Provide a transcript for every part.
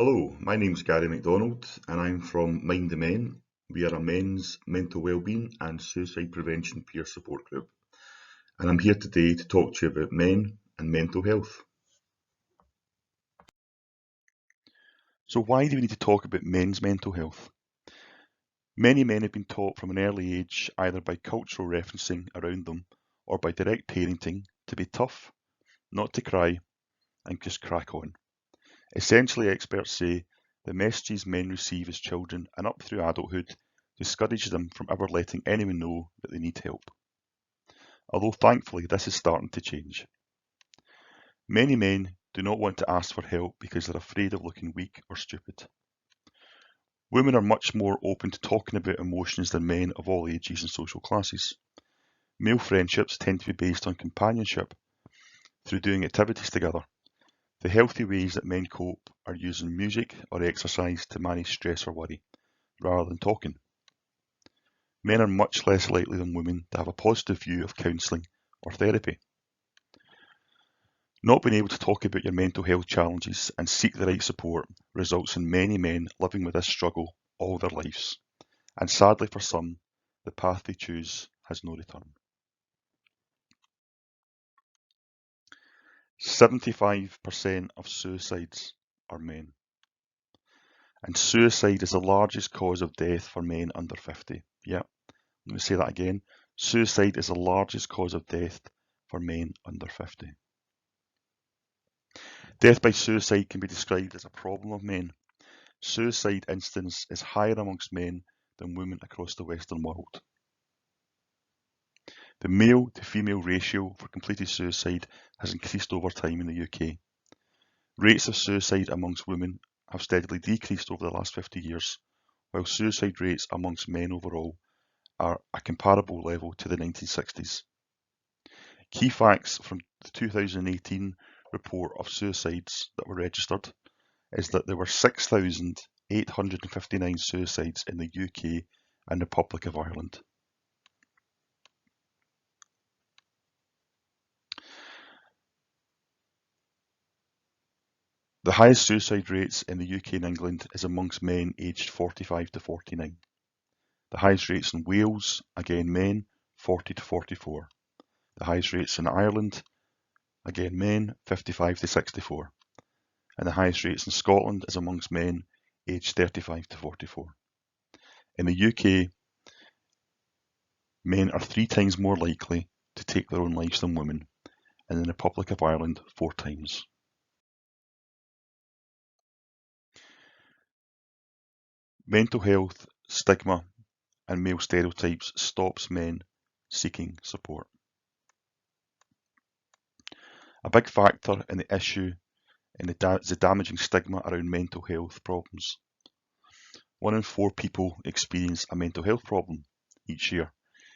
Hello, my name's Gary MacDonald and I'm from MindtheMen. We are a men's mental wellbeing and suicide prevention peer support group. And I'm here today to talk to you about men and mental health. So why do we need to talk about men's mental health? Many men have been taught from an early age, either by cultural referencing around them or by direct parenting, to be tough, not to cry, and just crack on. Essentially, experts say the messages men receive as children and up through adulthood discourage them from ever letting anyone know that they need help. Although thankfully this is starting to change. Many men do not want to ask for help because they're afraid of looking weak or stupid. Women are much more open to talking about emotions than men of all ages and social classes. Male friendships tend to be based on companionship through doing activities together. The healthy ways that men cope are using music or exercise to manage stress or worry, rather than talking. Men are much less likely than women to have a positive view of counselling or therapy. Not being able to talk about your mental health challenges and seek the right support results in many men living with this struggle all their lives. And sadly for some, the path they choose has no return. 75% of suicides are men. And suicide is the largest cause of death for men under 50. Yeah, let me say that again. Suicide is the largest cause of death for men under 50. Death by suicide can be described as a problem of men. Suicide incidence is higher amongst men than women across the Western world. The male to female ratio for completed suicide has increased over time in the UK. Rates of suicide amongst women have steadily decreased over the last 50 years, while suicide rates amongst men overall are a comparable level to the 1960s. Key facts from the 2018 report of suicides that were registered is that there were 6,859 suicides in the UK and Republic of Ireland. The highest suicide rates in the UK and England is amongst men aged 45 to 49. The highest rates in Wales, again men, 40 to 44. The highest rates in Ireland, again men, 55 to 64. And the highest rates in Scotland is amongst men aged 35 to 44. In the UK, men are 3 times more likely to take their own lives than women, and in the Republic of Ireland, 4 times. Mental health, stigma, and male stereotypes stops men seeking support. A big factor in the issue is the damaging stigma around mental health problems. 1 in 4 people experience a mental health problem each year,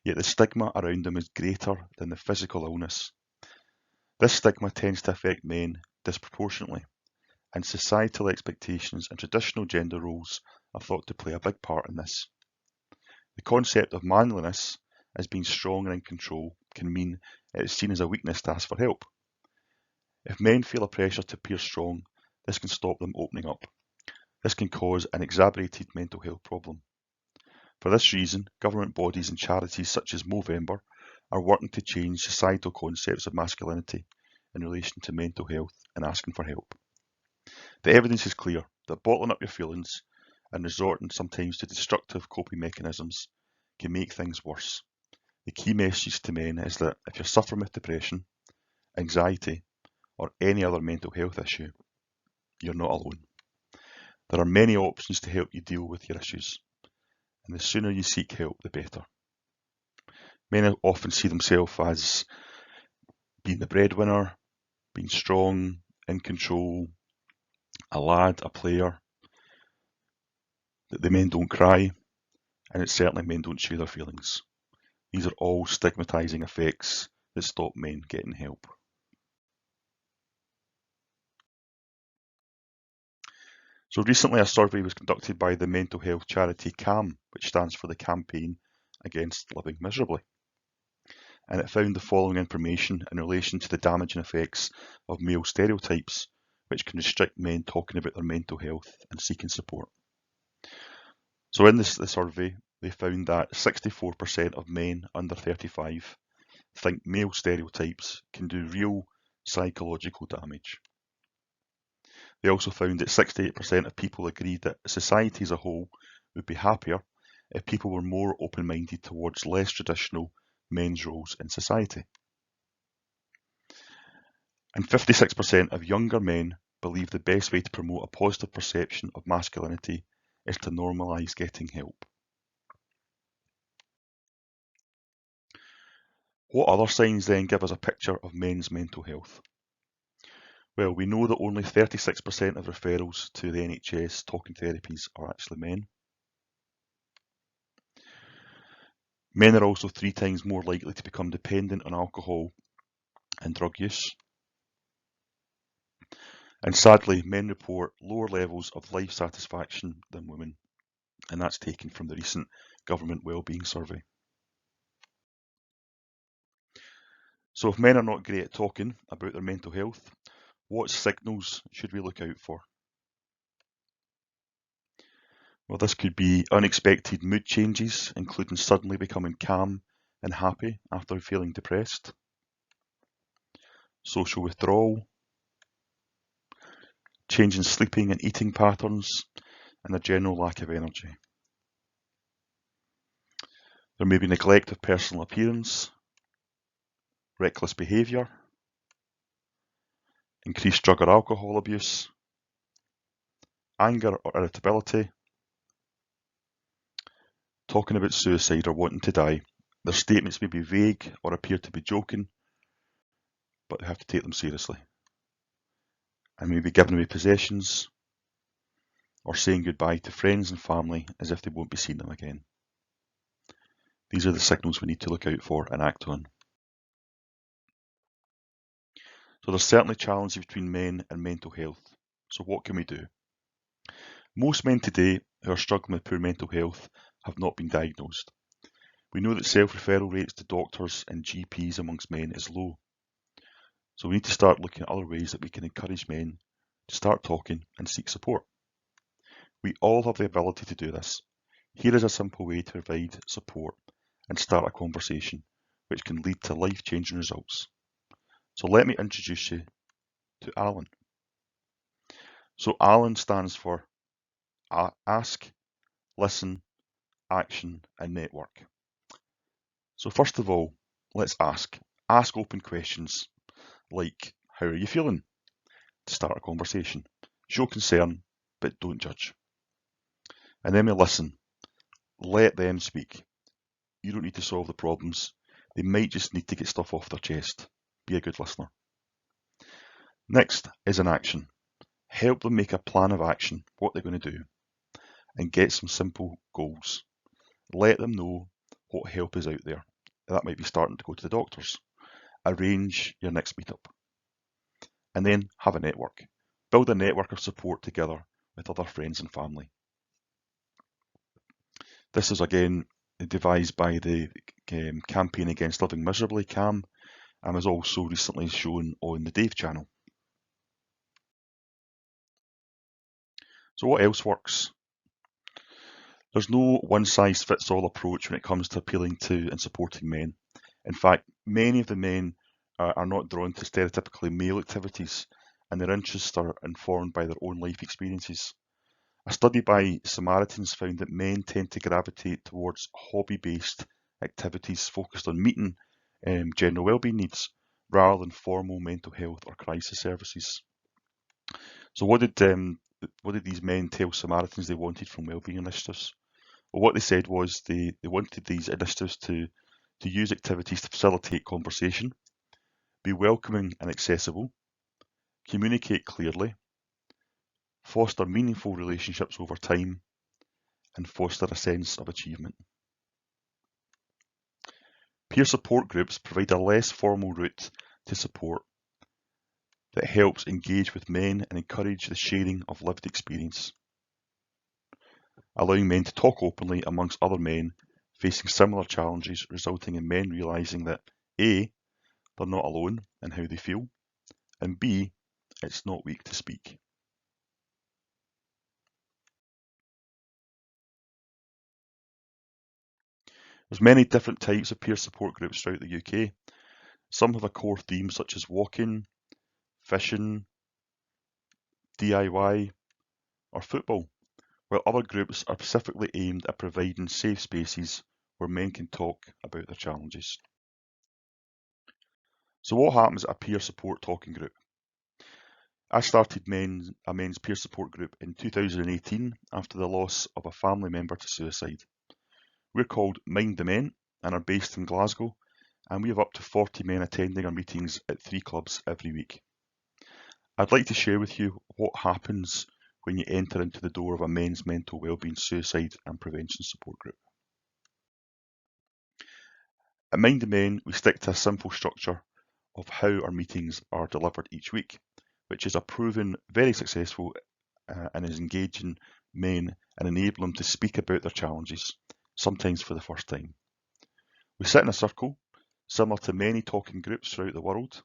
yet the stigma around them is greater than the physical illness. This stigma tends to affect men disproportionately, and societal expectations and traditional gender roles are thought to play a big part in this. The concept of manliness as being strong and in control can mean it is seen as a weakness to ask for help. If men feel a pressure to appear strong, this can stop them opening up. This can cause an exacerbated mental health problem. For this reason, government bodies and charities such as Movember are working to change societal concepts of masculinity in relation to mental health and asking for help. The evidence is clear that bottling up your feelings and resorting sometimes to destructive coping mechanisms can make things worse. The key message to men is that if you're suffering with depression, anxiety, or any other mental health issue, you're not alone. There are many options to help you deal with your issues, and the sooner you seek help, the better. Men often see themselves as being the breadwinner, being strong, in control, a lad, a player, that the men don't cry, and it's certainly men don't share their feelings. These are all stigmatising effects that stop men getting help. So recently a survey was conducted by the mental health charity CAM, which stands for the Campaign Against Living Miserably. And it found the following information in relation to the damaging effects of male stereotypes which can restrict men talking about their mental health and seeking support. So in the survey, they found that 64% of men under 35 think male stereotypes can do real psychological damage. They also found that 68% of people agreed that society as a whole would be happier if people were more open-minded towards less traditional men's roles in society. And 56% of younger men believe the best way to promote a positive perception of masculinity is to normalise getting help. What other signs then give us a picture of men's mental health? Well, we know that only 36% of referrals to the NHS talking therapies are actually men. Men are also 3 times more likely to become dependent on alcohol and drug use. And sadly, men report lower levels of life satisfaction than women, and that's taken from the recent government wellbeing survey. So if men are not great at talking about their mental health, what signals should we look out for? Well, this could be unexpected mood changes, including suddenly becoming calm and happy after feeling depressed, social withdrawal, change in sleeping and eating patterns, and a general lack of energy. There may be neglect of personal appearance, reckless behaviour, increased drug or alcohol abuse, anger or irritability, talking about suicide or wanting to die. Their statements may be vague or appear to be joking, but they have to take them seriously. And may be giving away possessions or saying goodbye to friends and family as if they won't be seeing them again. These are the signals we need to look out for and act on. So there's certainly challenges between men and mental health. So what can we do? Most men today who are struggling with poor mental health have not been diagnosed. We know that self-referral rates to doctors and GPs amongst men is low. So we need to start looking at other ways that we can encourage men to start talking and seek support. We all have the ability to do this. Here is a simple way to provide support and start a conversation which can lead to life-changing results. So let me introduce you to Alan. So Alan stands for Ask, Listen, Action and Network. So first of all, let's ask. Ask open questions like, how are you feeling? To start a conversation. Show concern, but don't judge. And then we listen. Let them speak. You don't need to solve the problems. They might just need to get stuff off their chest. Be a good listener. Next is an action. Help them make a plan of action, what they're going to do, and get some simple goals. Let them know what help is out there. That might be starting to go to the doctors. Arrange your next meetup. And then have a network. Build a network of support together with other friends and family. This is again devised by the Campaign Against Living Miserably, CAM, and was also recently shown on the Dave channel. So what else works? There's no one-size-fits-all approach when it comes to appealing to and supporting men. In fact, many of the men are not drawn to stereotypically male activities, and their interests are informed by their own life experiences. A study by Samaritans found that men tend to gravitate towards hobby-based activities focused on meeting general wellbeing needs rather than formal mental health or crisis services. So what did these men tell Samaritans they wanted from wellbeing initiatives? Well, what they said was they wanted these initiatives to use activities to facilitate conversation, be welcoming and accessible, communicate clearly, foster meaningful relationships over time, and foster a sense of achievement. Peer support groups provide a less formal route to support that helps engage with men and encourage the sharing of lived experience, allowing men to talk openly amongst other men facing similar challenges, resulting in men realising that A, they're not alone in how they feel, and B, it's not weak to speak. There's many different types of peer support groups throughout the UK. Some have a core theme such as walking, fishing, DIY, or football, while other groups are specifically aimed at providing safe spaces where men can talk about their challenges. So what happens at a peer support talking group? I started a men's peer support group in 2018 after the loss of a family member to suicide. We're called MindtheMen and are based in Glasgow, and we have up to 40 men attending our meetings at 3 clubs every week. I'd like to share with you what happens when you enter into the door of a men's mental wellbeing, suicide and prevention support group. At MindtheMen, we stick to a simple structure of how our meetings are delivered each week, which is a proven very successful and is engaging men and enable them to speak about their challenges, sometimes for the first time. We sit in a circle, similar to many talking groups throughout the world.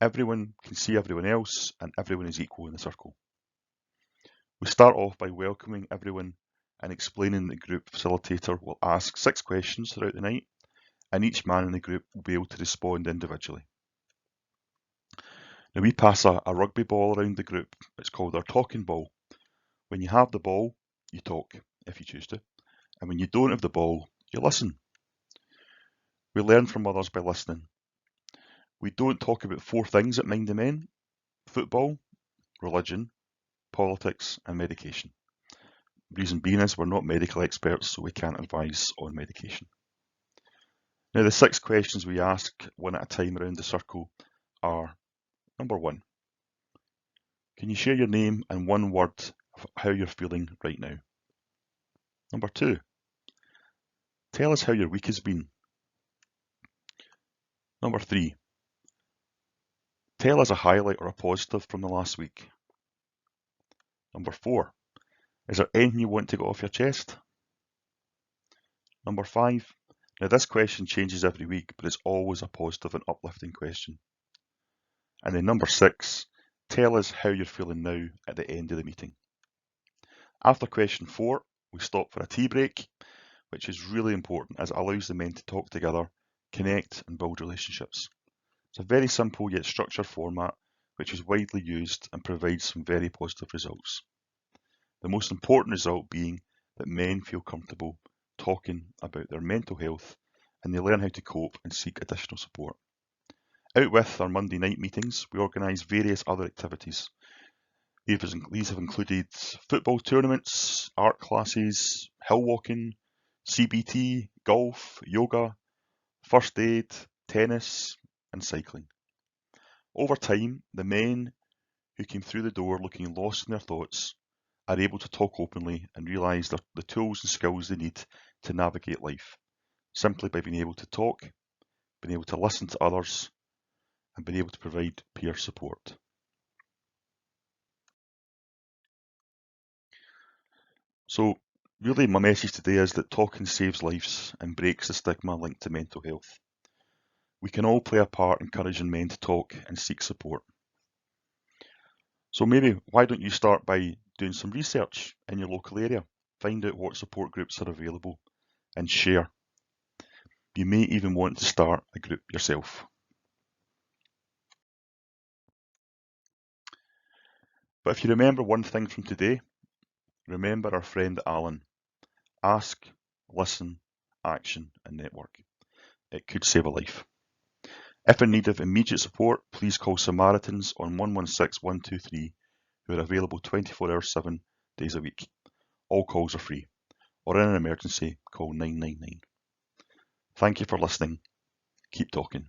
Everyone can see everyone else and everyone is equal in the circle. We start off by welcoming everyone and explaining that the group facilitator will ask 6 questions throughout the night, and each man in the group will be able to respond individually. Now we pass a rugby ball around the group. It's called our talking ball. When you have the ball, you talk, if you choose to, and when you don't have the ball, you listen. We learn from others by listening. We don't talk about 4 things at MindtheMen: football, religion, politics and medication. Reason being is we're not medical experts, so we can't advise on medication. Now the 6 questions we ask one at a time around the circle are: number 1, can you share your name and 1 word of how you're feeling right now? Number 2, tell us how your week has been. Number 3, tell us a highlight or a positive from the last week. Number 4, is there anything you want to get off your chest? Number 5, now this question changes every week, but it's always a positive and uplifting question. And then number 6, tell us how you're feeling now at the end of the meeting. After question 4, we stop for a tea break, which is really important as it allows the men to talk together, connect and build relationships. It's a very simple yet structured format which is widely used and provides some very positive results. The most important result being that men feel comfortable talking about their mental health and they learn how to cope and seek additional support. Out with our Monday night meetings, we organise various other activities. These have included football tournaments, art classes, hill walking, CBT, golf, yoga, first aid, tennis and cycling. Over time, the men who came through the door looking lost in their thoughts are able to talk openly and realise the tools and skills they need to navigate life, simply by being able to talk, being able to listen to others, and being able to provide peer support. So really my message today is that talking saves lives and breaks the stigma linked to mental health. We can all play a part encouraging men to talk and seek support. So maybe why don't you start by doing some research in your local area, find out what support groups are available and share. You may even want to start a group yourself. But if you remember one thing from today, remember our friend Alan. Ask, listen, action and network. It could save a life. If in need of immediate support, please call Samaritans on 116 123, who are available 24 hours 7 days a week. All calls are free. Or in an emergency, call 999. Thank you for listening. Keep talking.